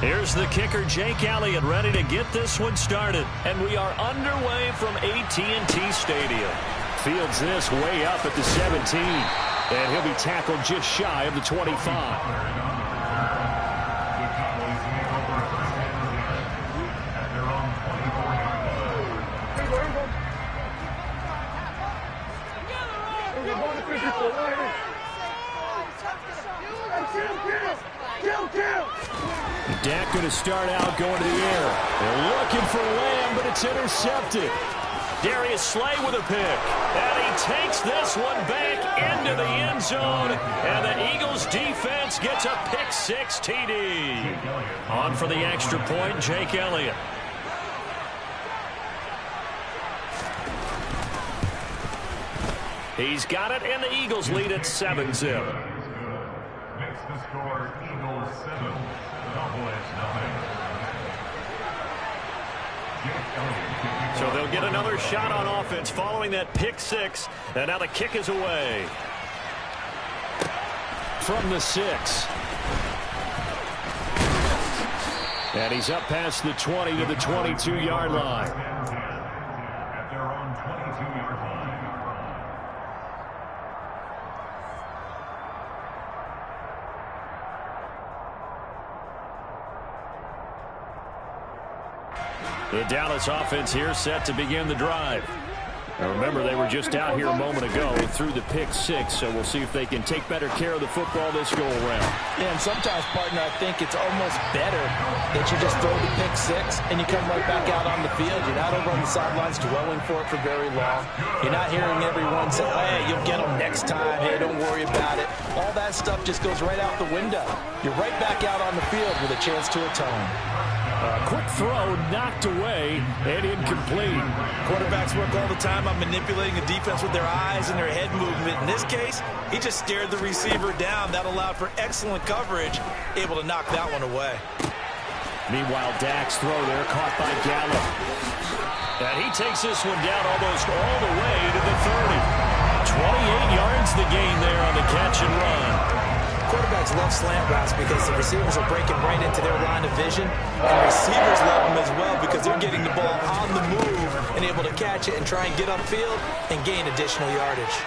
Here's the kicker, Jake Elliott, ready to get this one started. And we are underway from AT&T Stadium. Fields this way up at the 17. And he'll be tackled just shy of the 25. Dak going to start out going to the air. They're looking for Lamb, but it's intercepted. Darius Slay with a pick. And he takes this one back into the end zone. And the Eagles defense gets a pick six TD. On for the extra point, Jake Elliott. He's got it, and the Eagles lead at 7-0. Makes the score Eagles 7, Cowboys 9. So they'll get another shot on offense following that pick six. And now the kick is away. From the 6. And he's up past the 20 to the 22-yard line. At their own 22-yard line. The Dallas offense here set to begin the drive. Now remember, they were just out here a moment ago through the pick six, so we'll see if they can take better care of the football this go-around. Yeah, and sometimes, partner, I think it's almost better that you just throw the pick six and you come right back out on the field. You're not over on the sidelines dwelling for it for very long. You're not hearing everyone say, hey, you'll get them next time. Hey, don't worry about it. All that stuff just goes right out the window. You're right back out on the field with a chance to atone. Quick throw knocked away and incomplete. Quarterbacks work all the time on manipulating a defense with their eyes and their head movement. In this case, he just stared the receiver down. That allowed for excellent coverage, able to knock that one away. Meanwhile, Dak's throw there caught by Gallup. And he takes this one down almost all the way to the 30. 28 yards the gain there on the catch and run. Quarterbacks love slant routes because the receivers are breaking right into their line of vision. And receivers love them as well because they're getting the ball on the move and able to catch it and try and get upfield and gain additional yardage.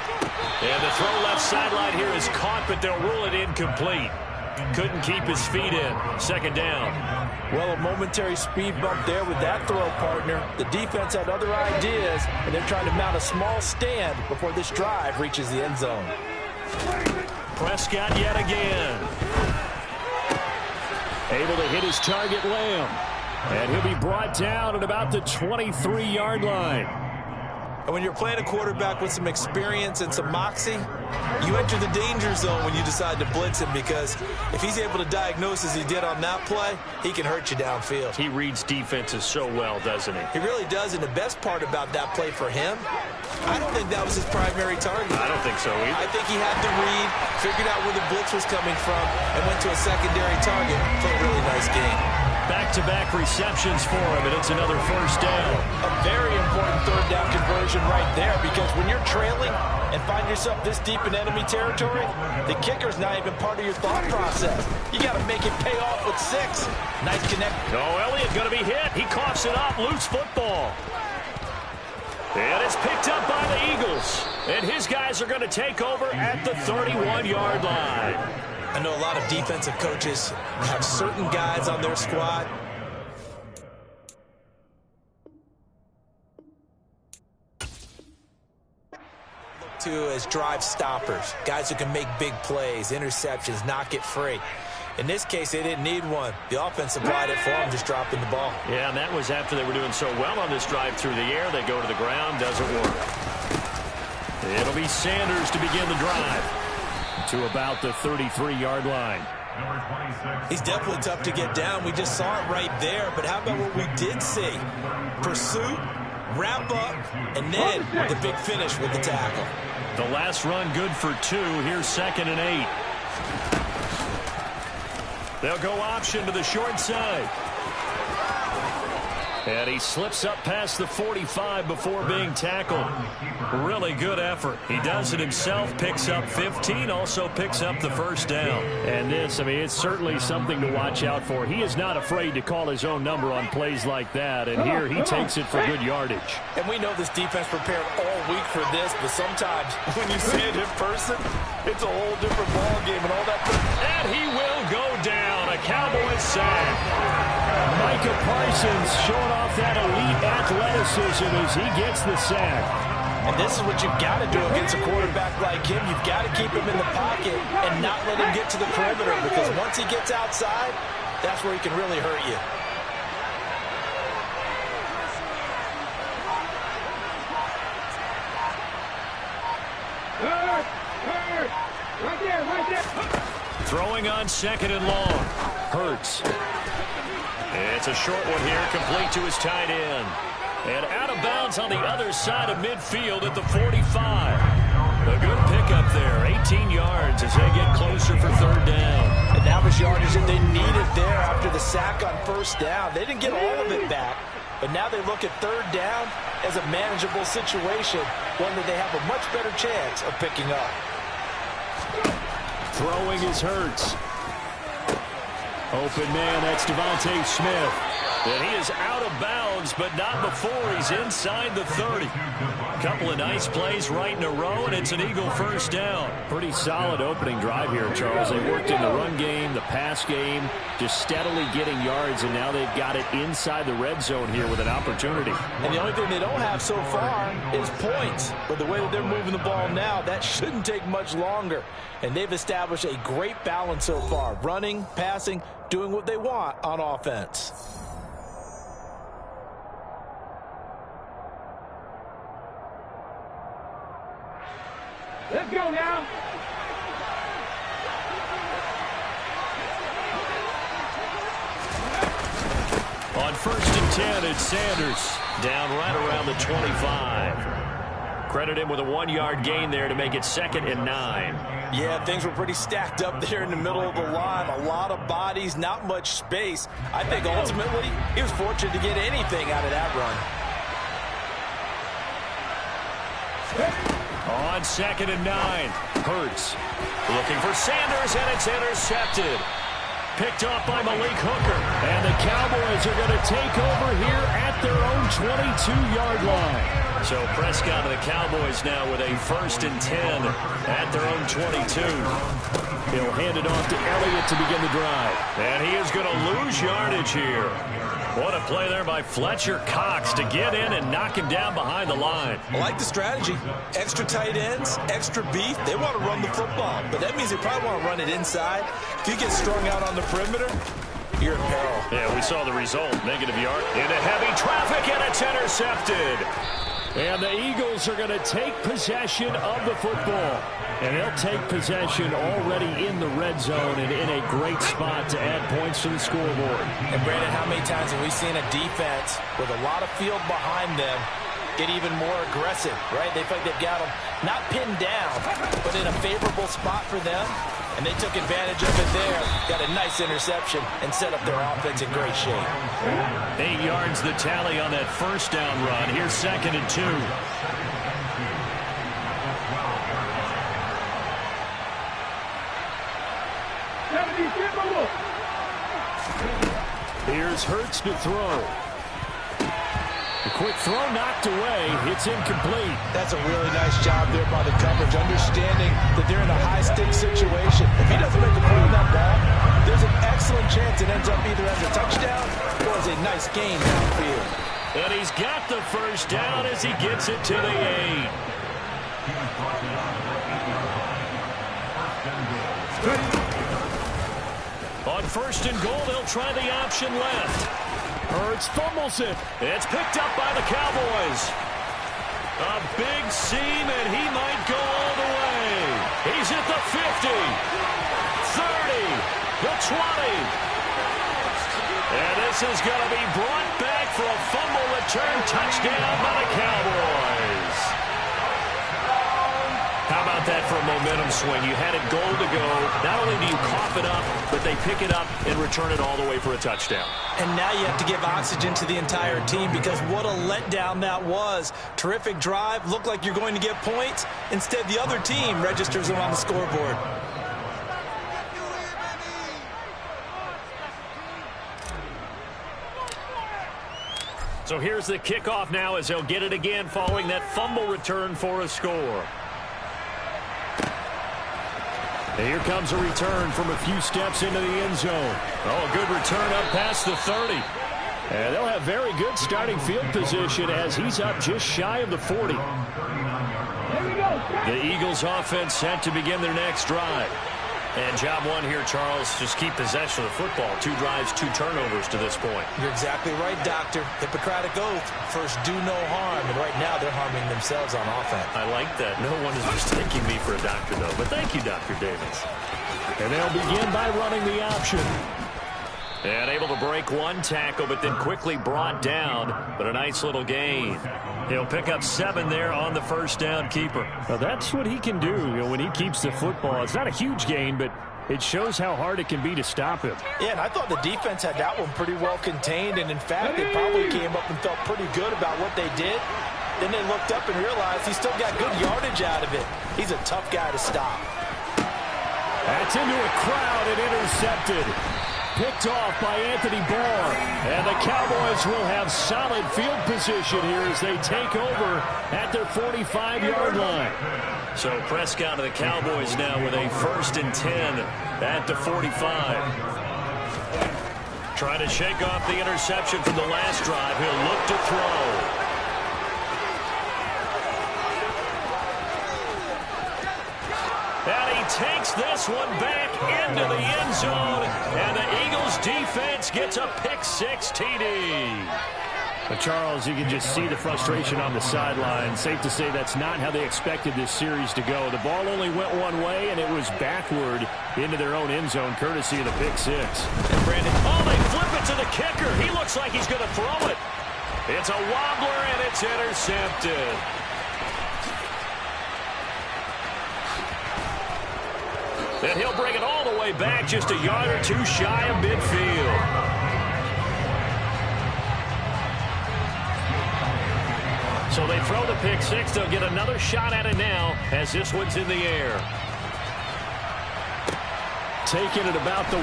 And the throw left sideline here is caught, but they'll rule it incomplete. Couldn't keep his feet in. Second down. Well, a momentary speed bump there with that throw, partner. The defense had other ideas, and they're trying to mount a small stand before this drive reaches the end zone. Prescott yet again. Able to hit his target, Lamb. And he'll be brought down at about the 23-yard line. And when you're playing a quarterback with some experience and some moxie, you enter the danger zone when you decide to blitz him, because if he's able to diagnose as he did on that play, he can hurt you downfield. He reads defenses so well, doesn't he? He really does, and the best part about that play for him, I don't think that was his primary target. I don't think so either. I think he had the read, figured out where the blitz was coming from, and went to a secondary target for a really nice game. Back-to-back receptions for him, and it's another first down. A very important third down conversion right there, because when you're trailing and find yourself this deep in enemy territory, the kicker's not even part of your thought process. You got to make it pay off with 6. Nice connect. Oh, Elliott going to be hit. He coughs it up. Loose football. And it's picked up by the Eagles. And his guys are going to take over at the 31-yard line. I know a lot of defensive coaches have certain guys on their squad. To as drive stoppers, guys who can make big plays, interceptions, knock it free. In this case, they didn't need one. The offense supplied it for them, just dropping the ball. Yeah, and that was after they were doing so well on this drive through the air. They go to the ground, doesn't work. It'll be Sanders to begin the drive to about the 33-yard line. He's definitely tough to get down. We just saw it right there. But how about what we did see? Pursuit, wrap up, and then the big finish with the tackle. The last run good for 2. Here's 2nd and 8. They'll go option to the short side. And he slips up past the 45 before being tackled. Really good effort. He does it himself, picks up 15, also picks up the first down. And this, I mean, it's certainly something to watch out for. He is not afraid to call his own number on plays like that, and here he takes it for good yardage. And we know this defense prepared all week for this, but sometimes when you see it in person, it's a whole different ball game and all that. And he will go down. A Cowboys sack. Micah Parsons showing off that elite athleticism as he gets the sack. And this is what you've got to do against a quarterback like him. You've got to keep him in the pocket and not let him get to the perimeter, because once he gets outside, that's where he can really hurt you. Right there. Throwing on second and long. Hurts. It's a short one here, complete to his tight end. And out of bounds on the other side of midfield at the 45. A good pickup there, 18 yards as they get closer for third down. And that was yardage that they needed there after the sack on first down. They didn't get all of it back, but now they look at third down as a manageable situation, one that they have a much better chance of picking up. Throwing is Hurts. Open man, that's Devontae Smith. And he is out of bounds, but not before he's inside the 30. Couple of nice plays right in a row, and it's an Eagle first down. Pretty solid opening drive here, Charles. They worked in the run game, the pass game, just steadily getting yards, and now they've got it inside the red zone here with an opportunity. And the only thing they don't have so far is points. But the way that they're moving the ball now, that shouldn't take much longer. And they've established a great balance so far. Running, passing, doing what they want on offense. Let's go now. On 1st and 10, it's Sanders. Down right around the 25. Credit him with a 1-yard gain there to make it 2nd and 9. Yeah, things were pretty stacked up there in the middle of the line. A lot of bodies, not much space. I think ultimately he was fortunate to get anything out of that run. On 2nd and 9, Hurts looking for Sanders, and it's intercepted. Picked off by Malik Hooker. And the Cowboys are going to take over here at their own 22-yard line. So Prescott and the Cowboys now with a 1st and 10 at their own 22. He'll hand it off to Elliott to begin the drive. And he is going to lose yardage here. What a play there by Fletcher Cox to get in and knock him down behind the line. I like the strategy. Extra tight ends, extra beef. They want to run the football, but that means they probably want to run it inside. If you get strung out on the perimeter, you're in peril. Yeah, we saw the result. Negative yard into heavy traffic, and it's intercepted. And the Eagles are going to take possession of the football. And they'll take possession already in the red zone and in a great spot to add points to the scoreboard. And Brandon, how many times have we seen a defense with a lot of field behind them get even more aggressive, right? They feel like they've got them not pinned down, but in a favorable spot for them. And they took advantage of it there, got a nice interception, and set up their offense in great shape. 8 yards the tally on that first down run. Here's 2nd and 2. Here's Hurts to throw. A quick throw knocked away. It's incomplete. That's a really nice job there by the coverage, understanding that they're in a high-stakes situation. If he doesn't make a play on that ball, there's an excellent chance it ends up either as a touchdown or as a nice gain downfield. And he's got the first down as he gets it to the 8. On 1st and goal, they'll try the option left. Hurts fumbles it. It's picked up by the Cowboys. A big seam, and he might go all the way. He's at the 50, 30, the 20. And this is going to be brought back for a fumble return touchdown by the Cowboys. How about about that for a momentum swing? You had it goal to go. Not only do you cough it up, but they pick it up and return it all the way for a touchdown. And now you have to give oxygen to the entire team because what a letdown that was. Terrific drive. Looked like you're going to get points. Instead, the other team registers them on the scoreboard. So here's the kickoff now as they'll get it again following that fumble return for a score. And here comes a return from a few steps into the end zone. Oh, a good return up past the 30. And they'll have very good starting field position as he's up just shy of the 40. The Eagles offense set to begin their next drive. And job one here, Charles, just keep possession of the football. 2 drives, 2 turnovers to this point. You're exactly right, Doctor. Hippocratic oath. First, do no harm. And right now, they're harming themselves on offense. I like that. No one is mistaking me for a doctor, though. But thank you, Dr. Davis. And they'll begin by running the option. And able to break 1 tackle, but then quickly brought down. But a nice little gain. He'll pick up 7 there on the first down keeper. Well, that's what he can do, when he keeps the football. It's not a huge gain, but it shows how hard it can be to stop him. Yeah, and I thought the defense had that one pretty well contained. And, in fact, they probably came up and felt pretty good about what they did. Then they looked up and realized he still got good yardage out of it. He's a tough guy to stop. That's into a crowd and intercepted. Picked off by Anthony Barr. And the Cowboys will have solid field position here as they take over at their 45-yard line. So Prescott of the Cowboys now with a 1st and 10 at the 45. Trying to shake off the interception from the last drive. He'll look to throw. And he takes this one back into the end zone. And the Eagles defense gets a pick-6 TD. But Charles, you can just see the frustration on the sideline. Safe to say that's not how they expected this series to go. The ball only went one way, and it was backward into their own end zone, courtesy of the pick-6. And Brandon, they flip it to the kicker. He looks like he's going to throw it. It's a wobbler, and it's intercepted. And he'll bring it all the way back just a yard or 2 shy of midfield. So they throw the pick-6. They'll get another shot at it now as this one's in the air. Taking it about the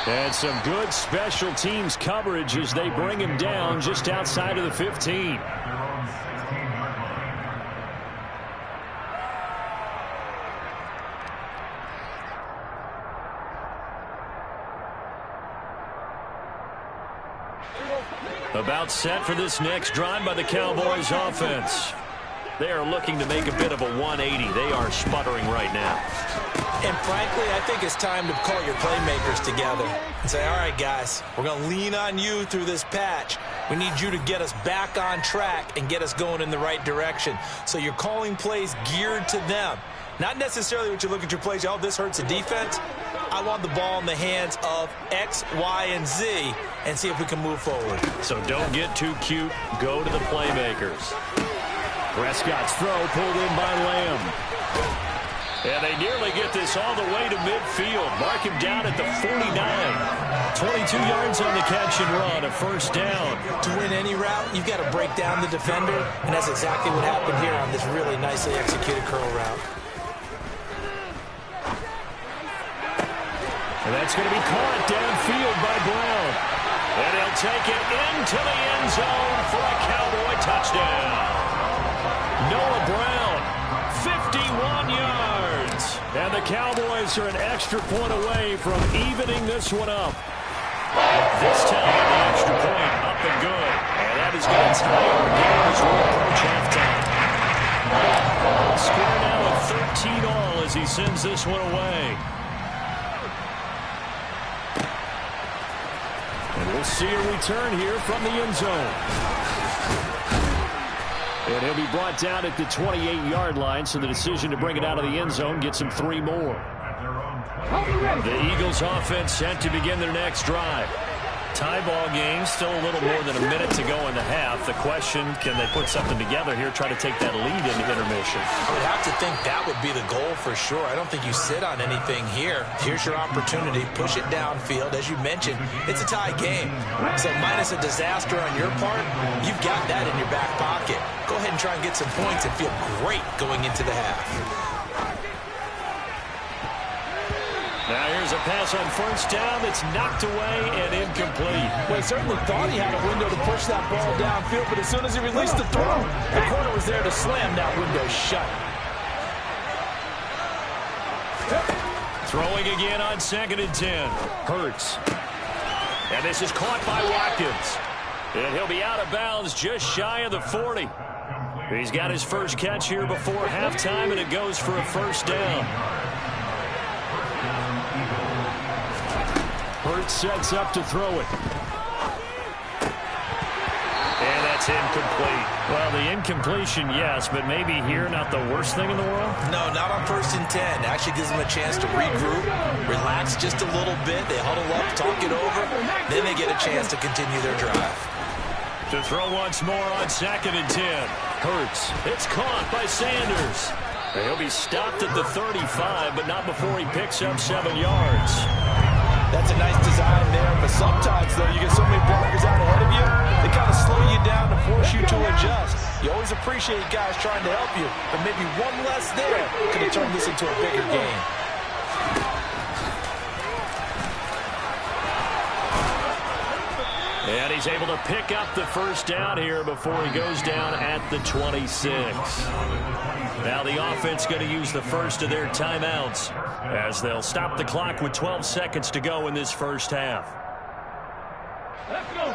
1. And some good special teams coverage as they bring him down just outside of the 15. About set for this next drive by the Cowboys offense. They are looking to make a bit of a 180. They are sputtering right now. And frankly, I think it's time to call your playmakers together and say, all right, guys, we're going to lean on you through this patch. We need you to get us back on track and get us going in the right direction. So you're calling plays geared to them. Not necessarily what you look at your plays, oh, this hurts the defense. I want the ball in the hands of X, Y, and Z and see if we can move forward. So don't get too cute. Go to the playmakers. Prescott's throw pulled in by Lamb. And they nearly get this all the way to midfield. Mark him down at the 49. 22 yards on the catch and run, a first down. To win any route, you've got to break down the defender, and that's exactly what happened here on this really nicely executed curl route. And that's going to be caught downfield by Brown. And he'll take it into the end zone for a Cowboy touchdown. Noah Brown, 51 yards. And the Cowboys are an extra point away from evening this one up. This time, the extra point up and good. And that is going to tie our game as we approach halftime. Score now at 13 all as he sends this one away. And we'll see a return here from the end zone. And he'll be brought down at the 28-yard line, so the decision to bring it out of the end zone gets him 3 more. The Eagles offense set to begin their next drive. Tie ball game, still a little more than a minute to go in the half. The question, can they put something together here, try to take that lead into intermission? I would have to think that would be the goal for sure. I don't think you sit on anything here. Here's your opportunity. Push it downfield. As you mentioned, it's a tie game. So minus a disaster on your part, you've got that in your back pocket. Go ahead and try and get some points and feel great going into the half. Now here's a pass on first down that's knocked away and incomplete. Well, he certainly thought he had a window to push that ball downfield, but as soon as he released the throw, the corner was there to slam that window shut. Throwing again on 2nd and 10. Hurts. And this is caught by Watkins. And he'll be out of bounds just shy of the 40. He's got his first catch here before halftime, and it goes for a first down. Hurts sets up to throw it. And that's incomplete. Well, the incompletion, yes, but maybe here not the worst thing in the world? No, not on 1st and 10. Actually gives them a chance to regroup, relax just a little bit. They huddle up, talk it over. Then they get a chance to continue their drive. To throw once more on 2nd and 10. Hurts. It's caught by Sanders. He'll be stopped at the 35, but not before he picks up 7 yards. That's a nice design there, but sometimes, though, you get so many blockers out ahead of you, they kind of slow you down and force you to adjust. You always appreciate guys trying to help you, but maybe one less there could have turned this into a bigger game. And he's able to pick up the first down here before he goes down at the 26. Now the offense going to use the first of their timeouts as they'll stop the clock with 12 seconds to go in this first half. Let's go.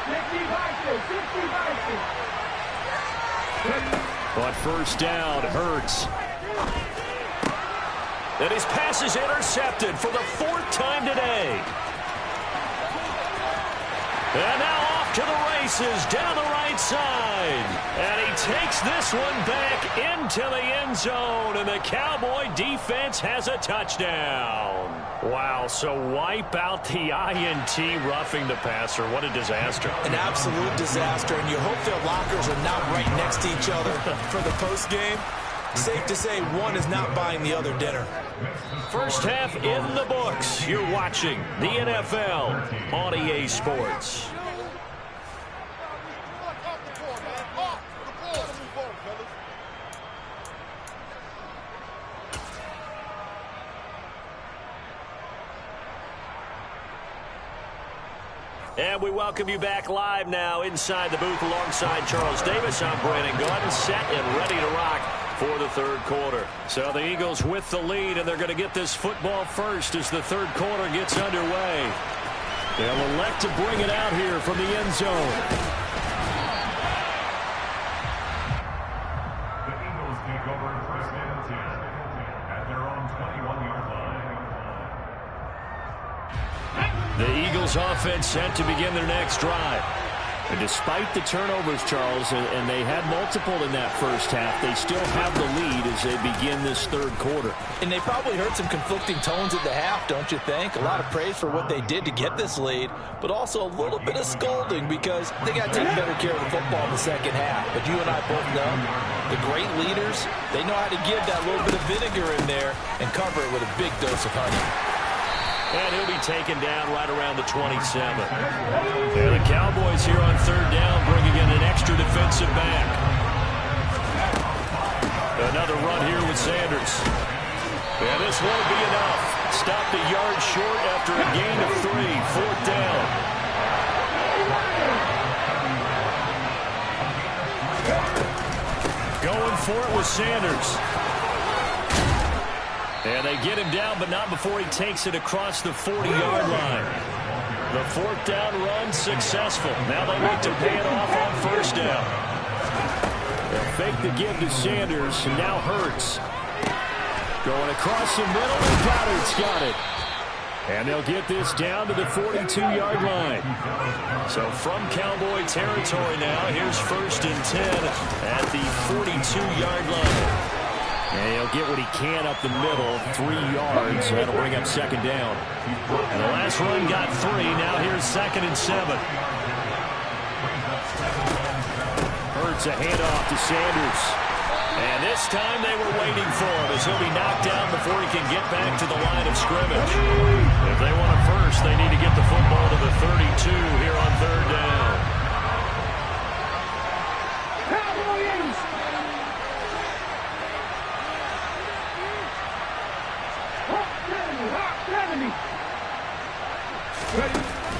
60 But first down, Hurts. And his pass is intercepted for the 4th time today. And now off to the races down the right side. And he takes this one back into the end zone. And the Cowboy defense has a touchdown. Wow, so wipe out the INT roughing the passer. What a disaster. An absolute disaster, and you hope their lockers are not right next to each other for the postgame. Safe to say one is not buying the other dinner. First half in the books. You're watching the NFL on EA Sports. And we welcome you back live now inside the booth alongside Charles Davis. I'm Brandon Gordon, set and ready to rock for the third quarter. So the Eagles with the lead, and they're going to get this football first as the third quarter gets underway. They'll elect to bring it out here from the end zone. The Eagles take over 1st and 10 at their own 21-yard line. The Eagles offense set to begin their next drive. And despite the turnovers, Charles, and they had multiple in that first half, they still have the lead as they begin this third quarter. And they probably heard some conflicting tones at the half, don't you think? A lot of praise for what they did to get this lead, but also a little bit of scolding because they got to take better care of the football in the second half. But you and I both know the great leaders, they know how to give that little bit of vinegar in there and cover it with a big dose of honey. And he'll be taken down right around the 27. And the Cowboys here on third down bringing in an extra defensive back. Another run here with Sanders. And this won't be enough. Stopped a yard short after a gain of 3. 4th down. Going for it with Sanders. And they get him down, but not before he takes it across the 40-yard line. The 4th down run successful. Now they look to pay it off on first down. They'll fake the give to Sanders, and now Hurts. Going across the middle, and Goddard's got it. And they'll get this down to the 42-yard line. So from Cowboy territory now, here's 1st and 10 at the 42-yard line. And he'll get what he can up the middle, 3 yards. That'll bring up second down. And the last run got 3. Now here's 2nd and 7. Hurts a handoff to Sanders. And this time they were waiting for him as he'll be knocked down before he can get back to the line of scrimmage. If they want it first, they need to get the football to the 32 here on 3rd down.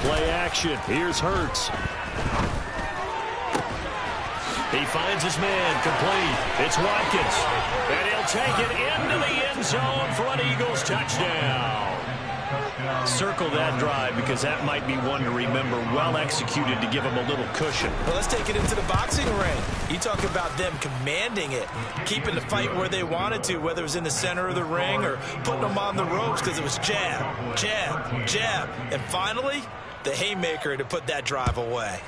Play action. Here's Hurts. He finds his man, complete. It's Watkins. And he'll take it into the end zone for an Eagles touchdown. Circle that drive because that might be one to remember. Well executed to give him a little cushion. Well, let's take it into the boxing ring. You talk about them commanding it, keeping the fight where they wanted to, whether it was in the center of the ring or putting them on the ropes because it was jab, jab, jab. And finally, the haymaker to put that drive away.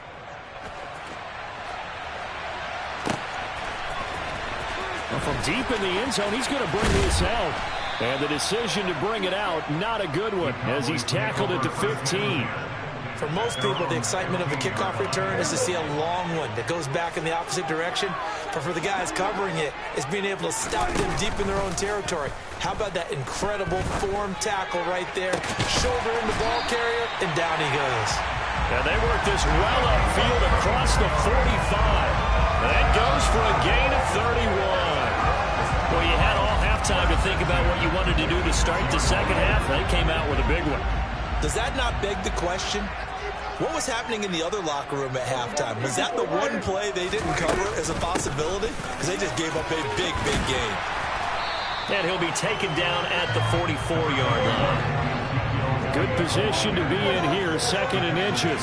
Well, from deep in the end zone, he's going to bring this out. And the decision to bring it out, not a good one, as he's tackled at the 15. For most people, the excitement of a kickoff return is to see a long one that goes back in the opposite direction. But for the guys covering it, it's being able to stop them deep in their own territory. How about that incredible form tackle right there? Shoulder in the ball carrier, and down he goes. And they work this well upfield across the 45. That goes for a gain of 31. Well, you had all halftime to think about what you wanted to do to start the second half. They came out with a big one. Does that not beg the question? What was happening in the other locker room at halftime? Was that the one play they didn't cover as a possibility? Because they just gave up a big, big game. And he'll be taken down at the 44-yard line. Good position to be in here, 2nd and inches.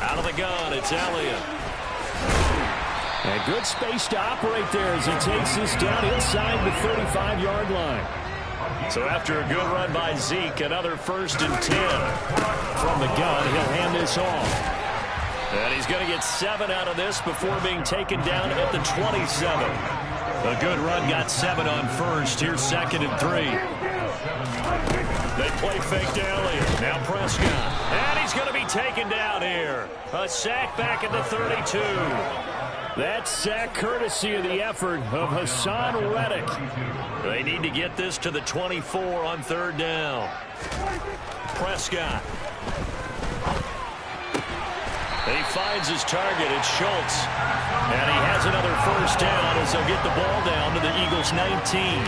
Out of the gun, it's Elliott. And good space to operate there as he takes this down inside the 35-yard line. So after a good run by Zeke, another 1st and 10. From the gun, he'll hand this off. And he's going to get 7 out of this before being taken down at the 27. A good run got 7 on 1st. Here's 2nd and 3. They play fake to Elliott. Now Prescott. And he's going to be taken down here. A sack back at the 32. That sack courtesy of the effort of Hassan Reddick. They need to get this to the 24 on 3rd down. Prescott. He finds his target. It's Schultz. And he has another 1st down as they'll get the ball down to the Eagles' 19.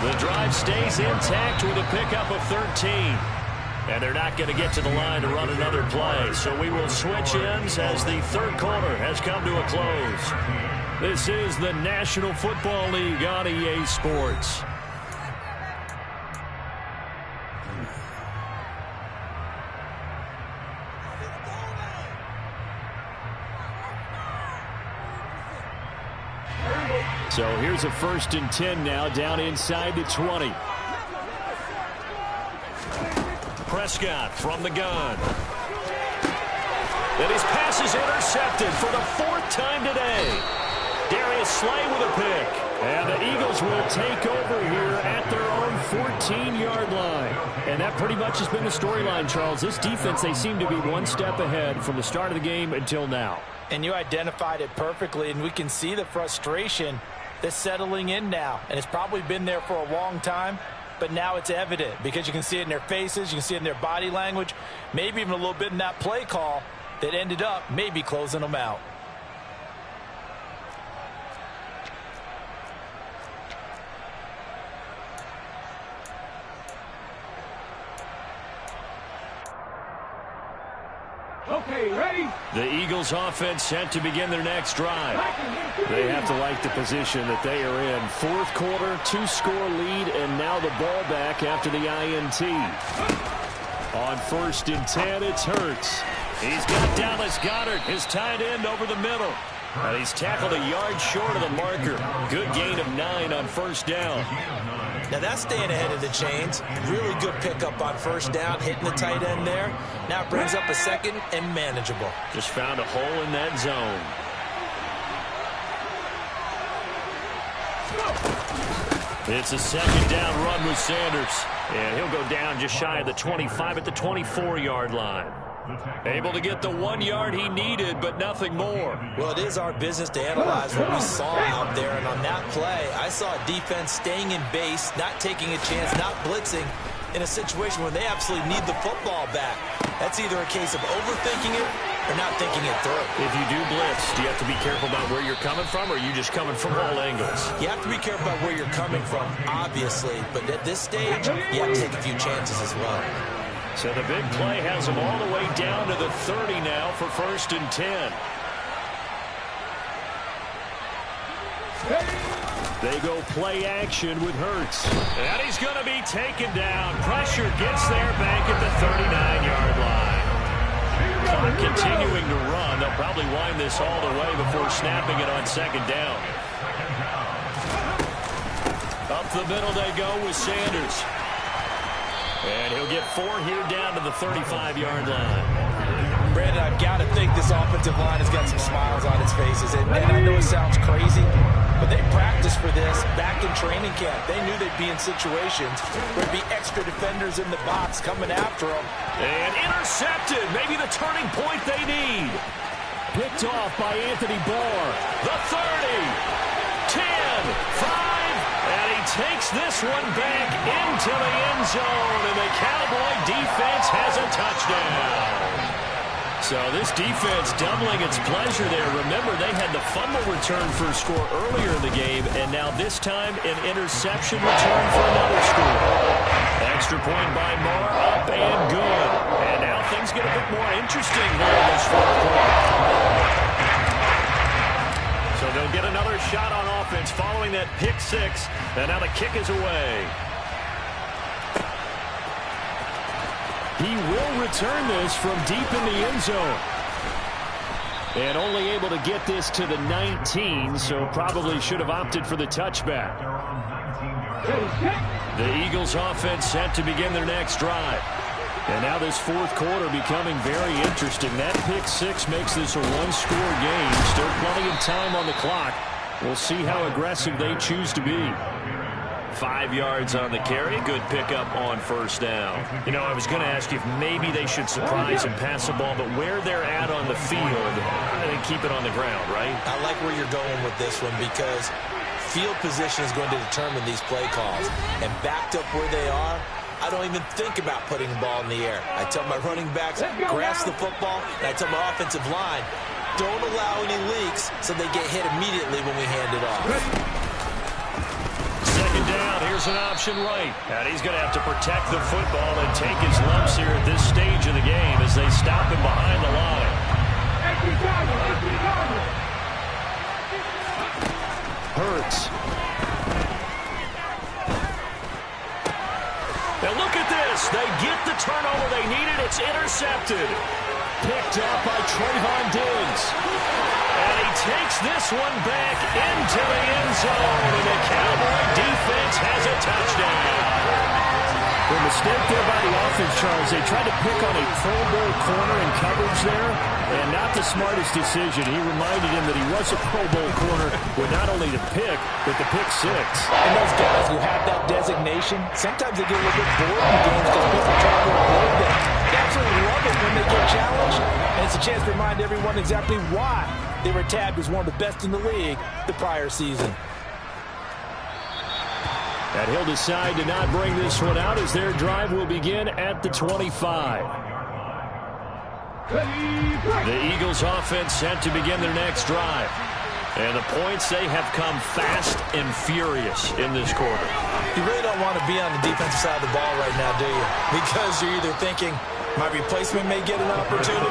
The drive stays intact with a pickup of 13. And they're not going to get to the line to run another play. So we will switch ends as the 3rd quarter has come to a close. This is the National Football League on EA Sports. So here's a 1st and 10 now down inside the 20. Prescott from the gun. And his pass is intercepted for the 4th time today. Darius Slay with a pick. And the Eagles will take over here at their own 14-yard line. And that pretty much has been the storyline, Charles. This defense, they seem to be one step ahead from the start of the game until now. And you identified it perfectly, and we can see the frustration that's settling in now. And it's probably been there for a long time. But now it's evident because you can see it in their faces, you can see it in their body language, maybe even a little bit in that play call that ended up maybe closing them out. Okay, ready? The Eagles offense set to begin their next drive. They have to like the position that they are in. 4th quarter, 2-score lead, and now the ball back after the INT. On 1st and 10, it's Hurts. He's got Dallas Goedert, his tight end, over the middle. And he's tackled a yard short of the marker. Good gain of 9 on 1st down. Now that's staying ahead of the chains. Really good pickup on 1st down, hitting the tight end there. Now it brings up a 2nd and manageable. Just found a hole in that zone. It's a second down run with Sanders. And he'll go down just shy of the 25 at the 24-yard line. Able to get the 1 yard he needed, but nothing more. Well, it is our business to analyze what we saw out there. And on that play, I saw a defense staying in base, not taking a chance, not blitzing in a situation where they absolutely need the football back. That's either a case of overthinking it or not thinking it through. If you do blitz, do you have to be careful about where you're coming from, or are you just coming from all angles? You have to be careful about where you're coming from, obviously. But at this stage, you have to take a few chances as well. So the big play has them all the way down to the 30 now for 1st and 10. They go play action with Hurts. And he's going to be taken down. Pressure gets there back at the 39-yard line. Clock continuing to run. They'll probably wind this all the way before snapping it on 2nd down. Up the middle they go with Sanders. And he'll get 4 here down to the 35-yard line. Brandon, I've got to think this offensive line has got some smiles on its faces. And I know it sounds crazy, but they practiced for this back in training camp. They knew they'd be in situations where there'd be extra defenders in the box coming after them. And intercepted. Maybe the turning point they need. Picked off by Anthony Barr. The 30, 10, 5. And he takes this one back into the end zone, and the Cowboy defense has a touchdown. So this defense doubling its pleasure there. Remember, they had the fumble return for a score earlier in the game, and now this time an interception return for another score. Extra point by Marr, up and good. And now things get a bit more interesting here in this 4th quarter. So they'll get another shot on offense following that pick 6. And now the kick is away. He will return this from deep in the end zone. And only able to get this to the 19, so probably should have opted for the touchback. The Eagles offense set to begin their next drive. And now this 4th quarter becoming very interesting. That pick 6 makes this a 1-score game. Still plenty of time on the clock. We'll see how aggressive they choose to be. 5 yards on the carry. Good pickup on 1st down. You know, I was going to ask you if maybe they should surprise and pass the ball, but where they're at on the field, they keep it on the ground, right? I like where you're going with this one because field position is going to determine these play calls. And backed up where they are, I don't even think about putting the ball in the air. I tell my running backs, grasp the football, and I tell my offensive line, don't allow any leaks so they get hit immediately when we hand it off. 2nd down, here's an option right. And he's going to have to protect the football and take his lumps here at this stage of the game as they stop him behind the line. Hurts. Now look at this. They get the turnover they needed. It's intercepted. Picked up by Trayvon Diggs. And he takes this one back into the end zone. And the Cowboy defense has a touchdown. The mistake there by the offense, Charles, they tried to pick on a Pro Bowl corner in coverage there, and not the smartest decision. He reminded him that he was a Pro Bowl corner with not only the pick, but the pick 6. And those guys who have that designation, sometimes they get a little bit bored in games because people try to avoid them. They absolutely love it when they get challenged, and it's a chance to remind everyone exactly why they were tabbed as one of the best in the league the prior season. And he'll decide to not bring this one out as their drive will begin at the 25. The Eagles offense set to begin their next drive. And the points, they have come fast and furious in this quarter. You really don't want to be on the defensive side of the ball right now, do you? Because you're either thinking, my replacement may get an opportunity.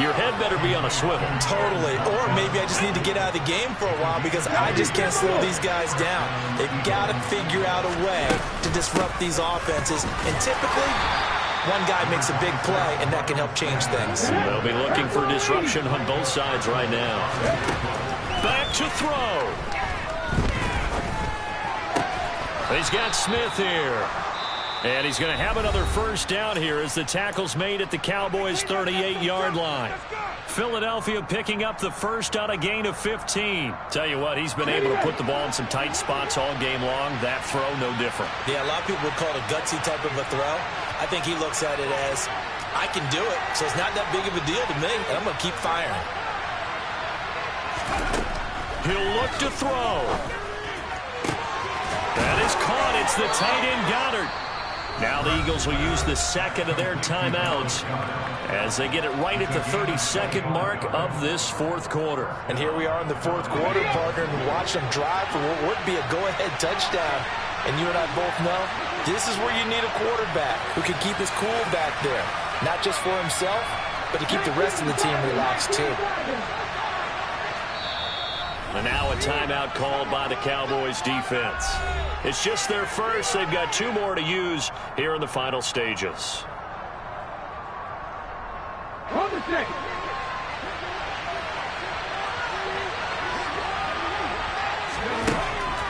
Your head better be on a swivel. Totally. Or maybe I just need to get out of the game for a while because I just can't slow these guys down. They've got to figure out a way to disrupt these offenses. And typically, one guy makes a big play, and that can help change things. They'll be looking for disruption on both sides right now. Back to throw. He's got Smith here. And he's going to have another first down here as the tackle's made at the Cowboys' 38-yard line. Philadelphia picking up the first on a gain of 15. Tell you what, he's been able to put the ball in some tight spots all game long. That throw, no different. Yeah, a lot of people would call it a gutsy type of a throw. I think he looks at it as, I can do it, so it's not that big of a deal to me, and I'm going to keep firing. He'll look to throw. That is caught. It's the tight end Goddard. Now the Eagles will use the second of their timeouts as they get it right at the 32nd mark of this fourth quarter. And here we are in the fourth quarter, partner, and watch them drive for what would be a go-ahead touchdown. And you and I both know this is where you need a quarterback who can keep his cool back there. Not just for himself, but to keep the rest of the team relaxed too. And now a timeout called by the Cowboys defense. It's just their first. They've got 2 more to use here in the final stages.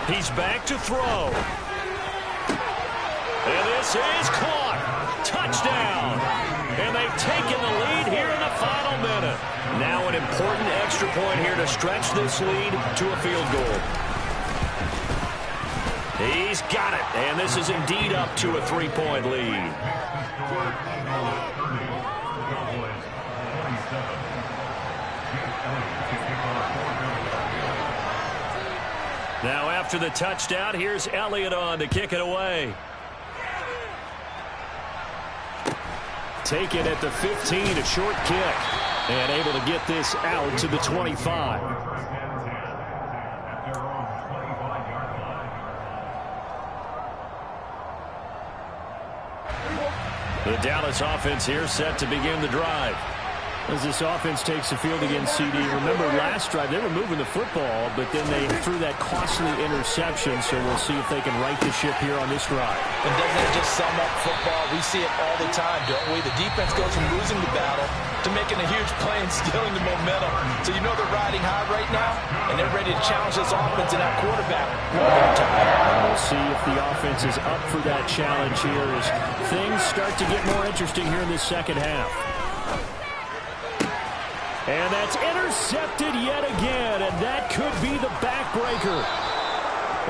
He's back to throw. And this is caught. Touchdown. And they've taken the lead here in the final minute. Now an important extra point here to stretch this lead to a field goal. He's got it, and this is indeed up to a 3-point lead. Now after the touchdown, here's Elliott on to kick it away. Taken at the 15, a short kick, and able to get this out to the 25. The Dallas offense here set to begin the drive. As this offense takes the field against CD, remember last drive they were moving the football, but then they threw that costly interception, so we'll see if they can right the ship here on this drive. And doesn't it just sum up football? We see it all the time, don't we? The defense goes from losing the battle to making a huge play and stealing the momentum. So you know they're riding high right now, and they're ready to challenge this offense and that quarterback one more time. And we'll see if the offense is up for that challenge here as things start to get more interesting here in this second half. And that's intercepted yet again, and that could be the backbreaker.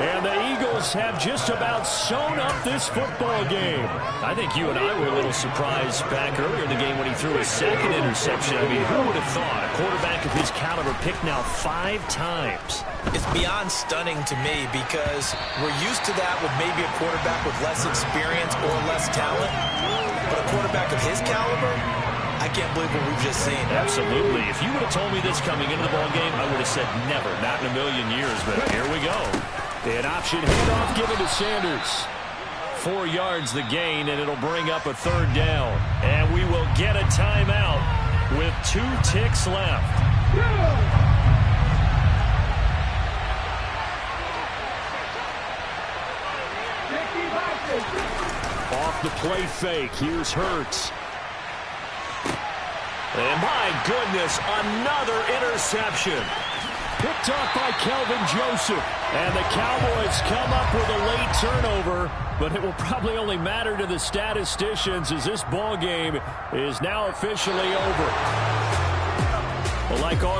And the Eagles have just about sewn up this football game. I think you and I were a little surprised back earlier in the game when he threw his second interception. I mean, who would have thought a quarterback of his caliber picked now 5 times? It's beyond stunning to me because we're used to that with maybe a quarterback with less experience or less talent. But a quarterback of his caliber, I can't believe what we've just seen. Absolutely. If you would have told me this coming into the ballgame, I would have said never, not in a million years. But here we go. An option handoff given to Sanders. 4 yards the gain, and it'll bring up a 3rd down. And we will get a timeout with 2 ticks left. Off the play fake. Here's Hurts. And my goodness, another interception. Picked off by Kelvin Joseph. And the Cowboys come up with a late turnover, but it will probably only matter to the statisticians as this ball game is now officially over. Well, like all